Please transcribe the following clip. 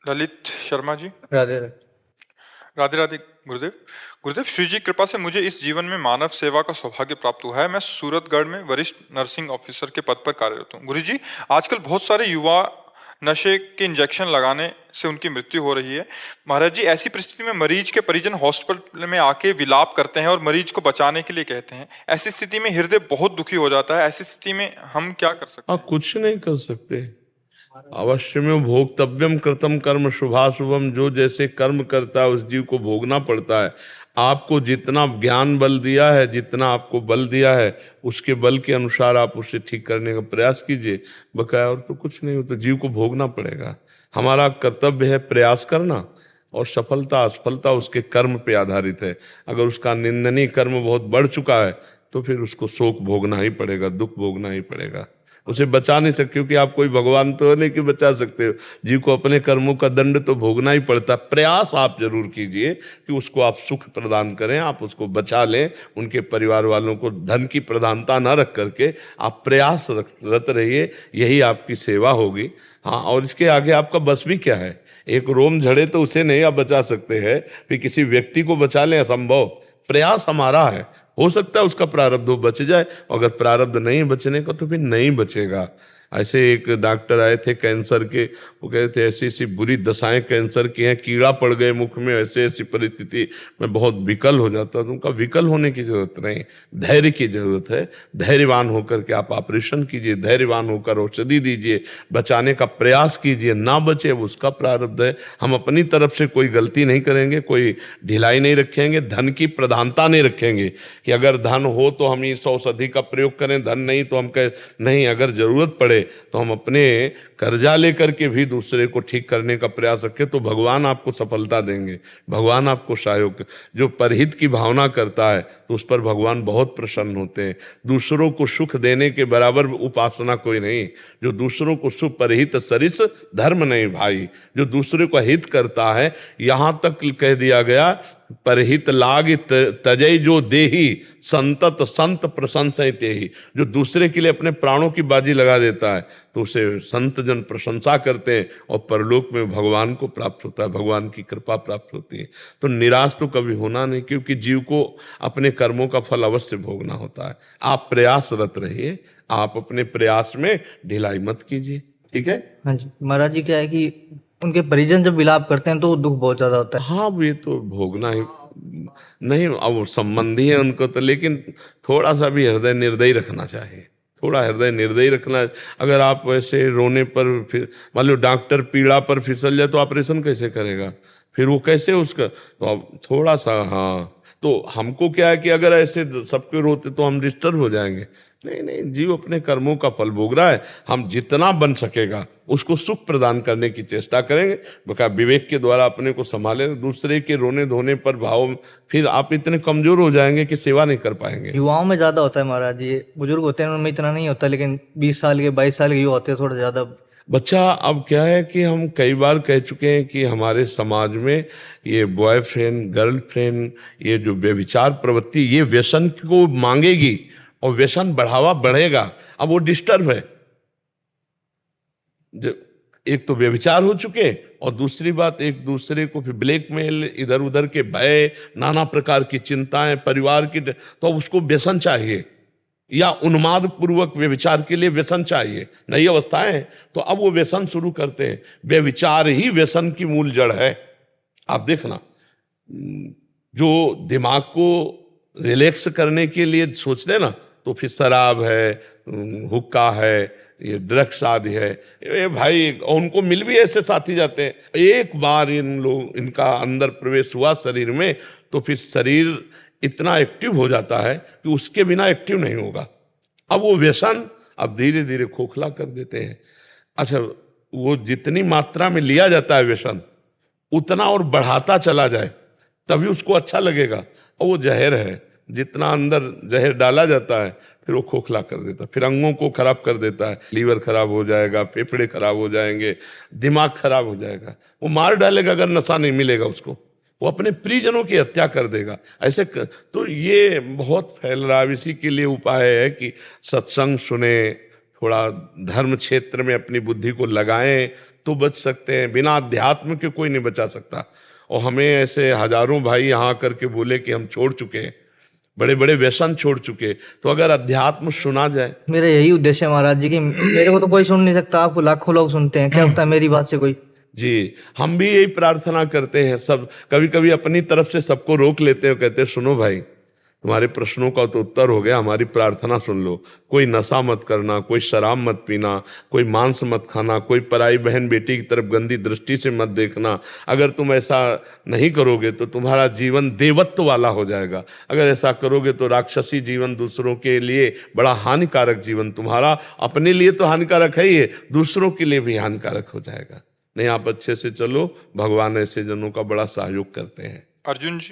ललित शर्मा जी। राधे राधे। राधे राधे। गुरुदेव। गुरुदेव, श्री जी कृपा से मुझे इस जीवन में मानव सेवा का सौभाग्य प्राप्त हुआ है। मैं सूरतगढ़ में वरिष्ठ नर्सिंग ऑफिसर के पद पर कार्यरत हूँ। गुरु जी, आजकल बहुत सारे युवा नशे के इंजेक्शन लगाने से उनकी मृत्यु हो रही है। महाराज जी, ऐसी परिस्थिति में मरीज के परिजन हॉस्पिटल में आके विलाप करते हैं और मरीज को बचाने के लिए कहते हैं। ऐसी स्थिति में हृदय बहुत दुखी हो जाता है। ऐसी स्थिति में हम क्या कर सकते हैं? कुछ नहीं कर सकते। अवश्य में भोक्तव्यम कृतम कर्म शुभाशुभम, जो जैसे कर्म करता है उस जीव को भोगना पड़ता है। आपको जितना ज्ञान बल दिया है, जितना आपको बल दिया है, उसके बल के अनुसार आप उसे ठीक करने का प्रयास कीजिए। बकाया और तो कुछ नहीं हो, तो जीव को भोगना पड़ेगा। हमारा कर्तव्य है प्रयास करना, और सफलता असफलता उसके कर्म पे आधारित है। अगर उसका निंदनीय कर्म बहुत बढ़ चुका है तो फिर उसको शोक भोगना ही पड़ेगा, दुख भोगना ही पड़ेगा। उसे बचा नहीं सकते, क्योंकि आप कोई भगवान तो नहीं कि बचा सकते हो। जीव को अपने कर्मों का दंड तो भोगना ही पड़ता। प्रयास आप जरूर कीजिए कि उसको आप सुख प्रदान करें, आप उसको बचा लें। उनके परिवार वालों को धन की प्रधानता न रख करके आप प्रयासरत रहिए, यही आपकी सेवा होगी। हाँ, और इसके आगे आपका बस भी क्या है? एक रोम झड़े तो उसे नहीं आप बचा सकते हैं, फिर किसी व्यक्ति को बचा लें असंभव। प्रयास हमारा है, हो सकता है उसका प्रारब्ध हो बच जाए, अगर प्रारब्ध नहीं बचने का तो फिर नहीं बचेगा। ऐसे एक डॉक्टर आए थे कैंसर के, वो कह रहे थे ऐसी ऐसी बुरी दशाएं कैंसर की हैं, कीड़ा पड़ गए मुख में, ऐसे ऐसी परिस्थिति में बहुत विकल हो जाता। तो उनका विकल होने की जरूरत नहीं, धैर्य की जरूरत है। धैर्यवान होकर के आप ऑपरेशन कीजिए, धैर्यवान होकर औषधि दीजिए, बचाने का प्रयास कीजिए। ना बचे वो उसका प्रारब्ध है। हम अपनी तरफ से कोई गलती नहीं करेंगे, कोई ढिलाई नहीं रखेंगे, धन की प्रधानता नहीं रखेंगे कि अगर धन हो तो हम इस औषधि का प्रयोग करें, धन नहीं तो हम कह नहीं। अगर जरूरत पड़े तो हम अपने कर्जा लेकर के भी दूसरे को ठीक करने का प्रयास रखें, तो भगवान आपको सफलता देंगे, भगवान आपको सहयोग। जो परहित की भावना करता है तो उस पर भगवान बहुत प्रसन्न होते हैं। दूसरों को सुख देने के बराबर उपासना कोई नहीं। जो दूसरों को सुख, परहित सरिस धर्म नहीं भाई। जो दूसरे को हित करता है, यहाँ तक कह दिया गया परहित लाग तजय जो देही संतत संत प्रशंसित ही। जो दूसरे के लिए अपने प्राणों की बाजी लगा देता है तो उसे संत जन प्रशंसा करते हैं, और परलोक में भगवान को प्राप्त होता है, भगवान की कृपा प्राप्त होती है। तो निराश तो कभी होना नहीं, क्योंकि जीव को अपने कर्मों का फल अवश्य भोगना होता है। आप प्रयासरत रहिए, आप अपने प्रयास में ढिलाई मत कीजिए, ठीक है? हाँ जी महाराज जी, क्या है कि उनके परिजन जब विलाप करते हैं तो दुख बहुत ज्यादा होता है। हाँ, ये तो भोगना ही नहीं। अब वो संबंधी है उनको तो, लेकिन थोड़ा सा भी हृदय निर्दयी रखना चाहिए, थोड़ा हृदय निर्दयी रखना। अगर आप वैसे रोने पर, फिर मान लो डॉक्टर पीड़ा पर फिसल जाए तो ऑपरेशन कैसे करेगा? फिर वो कैसे उसका, तो अब थोड़ा सा, हाँ। तो हमको क्या है कि अगर ऐसे सबके रोते तो हम डिस्टर्ब हो जाएंगे। नहीं नहीं, जीव अपने कर्मों का फल भोग रहा है। हम जितना बन सकेगा उसको सुख प्रदान करने की चेष्टा करेंगे। बका विवेक के द्वारा अपने को संभाले। दूसरे के रोने धोने पर भाव, फिर आप इतने कमजोर हो जाएंगे कि सेवा नहीं कर पाएंगे। युवाओं में ज्यादा होता है महाराज जी, बुजुर्ग होते हैं उनमें इतना नहीं होता, लेकिन 20 साल के 22 साल के युवा होते हैं थोड़ा ज्यादा। बच्चा, अब क्या है कि हम कई बार कह चुके हैं कि हमारे समाज में ये बॉयफ्रेंड गर्लफ्रेंड, ये जो व्यभिचार प्रवृत्ति, ये व्यसन को मांगेगी और व्यसन बढ़ावा बढ़ेगा। अब वो डिस्टर्ब है। एक तो व्यभिचार हो चुके, और दूसरी बात एक दूसरे को फिर ब्लैकमेल, इधर उधर के भय, नाना प्रकार की चिंताएं, परिवार की, तो उसको व्यसन चाहिए, या उन्माद पूर्वक व्यभिचार के लिए व्यसन चाहिए। नई अवस्थाएं हैं तो अब वो व्यसन शुरू करते हैं। व्यभिचार ही व्यसन की मूल जड़ है। आप देखना, जो दिमाग को रिलैक्स करने के लिए सोचते हैं ना, तो फिर शराब है, हुक्का है, ये ड्रग्स आदि है। ये भाई, उनको मिल भी ऐसे साथी जाते हैं। एक बार इनका अंदर प्रवेश हुआ शरीर में, तो फिर शरीर इतना एक्टिव हो जाता है कि उसके बिना एक्टिव नहीं होगा। अब वो व्यसन अब धीरे धीरे खोखला कर देते हैं। अच्छा, वो जितनी मात्रा में लिया जाता है व्यसन, उतना और बढ़ाता चला जाए तभी उसको अच्छा लगेगा। और वो जहर है, जितना अंदर जहर डाला जाता है फिर वो खोखला कर देता है, फिर अंगों को खराब कर देता है। लीवर खराब हो जाएगा, फेफड़े खराब हो जाएंगे, दिमाग खराब हो जाएगा। वो मार डालेगा अगर नशा नहीं मिलेगा उसको। वो अपने प्रियजनों की हत्या कर देगा। तो ये बहुत फैल रहा है। इसी के लिए उपाय है कि सत्संग सुने, थोड़ा धर्म क्षेत्र में अपनी बुद्धि को लगाएं, तो बच सकते हैं, बिना अध्यात्म के कोई नहीं बचा सकता। और हमें ऐसे हजारों भाई यहाँ करके बोले कि हम छोड़ चुके हैं, बड़े बड़े व्यसन छोड़ चुके, तो अगर अध्यात्म सुना जाए। मेरा यही उद्देश्य है महाराज जी की मेरे को तो कोई सुन नहीं सकता, आपको लाखों लोग सुनते हैं, क्या होता है मेरी बात से कोई। जी, हम भी यही प्रार्थना करते हैं। सब कभी कभी अपनी तरफ से सबको रोक लेते हैं, कहते हैं सुनो भाई, तुम्हारे प्रश्नों का तो उत्तर हो गया, हमारी प्रार्थना सुन लो। कोई नशा मत करना, कोई शराब मत पीना, कोई मांस मत खाना, कोई पराई बहन बेटी की तरफ गंदी दृष्टि से मत देखना। अगर तुम ऐसा नहीं करोगे तो तुम्हारा जीवन देवत्व वाला हो जाएगा। अगर ऐसा करोगे तो राक्षसी जीवन, दूसरों के लिए बड़ा हानिकारक जीवन, तुम्हारा अपने लिए तो हानिकारक है ही, दूसरों के लिए भी हानिकारक हो जाएगा। नहीं, आप अच्छे से चलो, भगवान ऐसे जनों का बड़ा सहयोग करते हैं। अर्जुन जी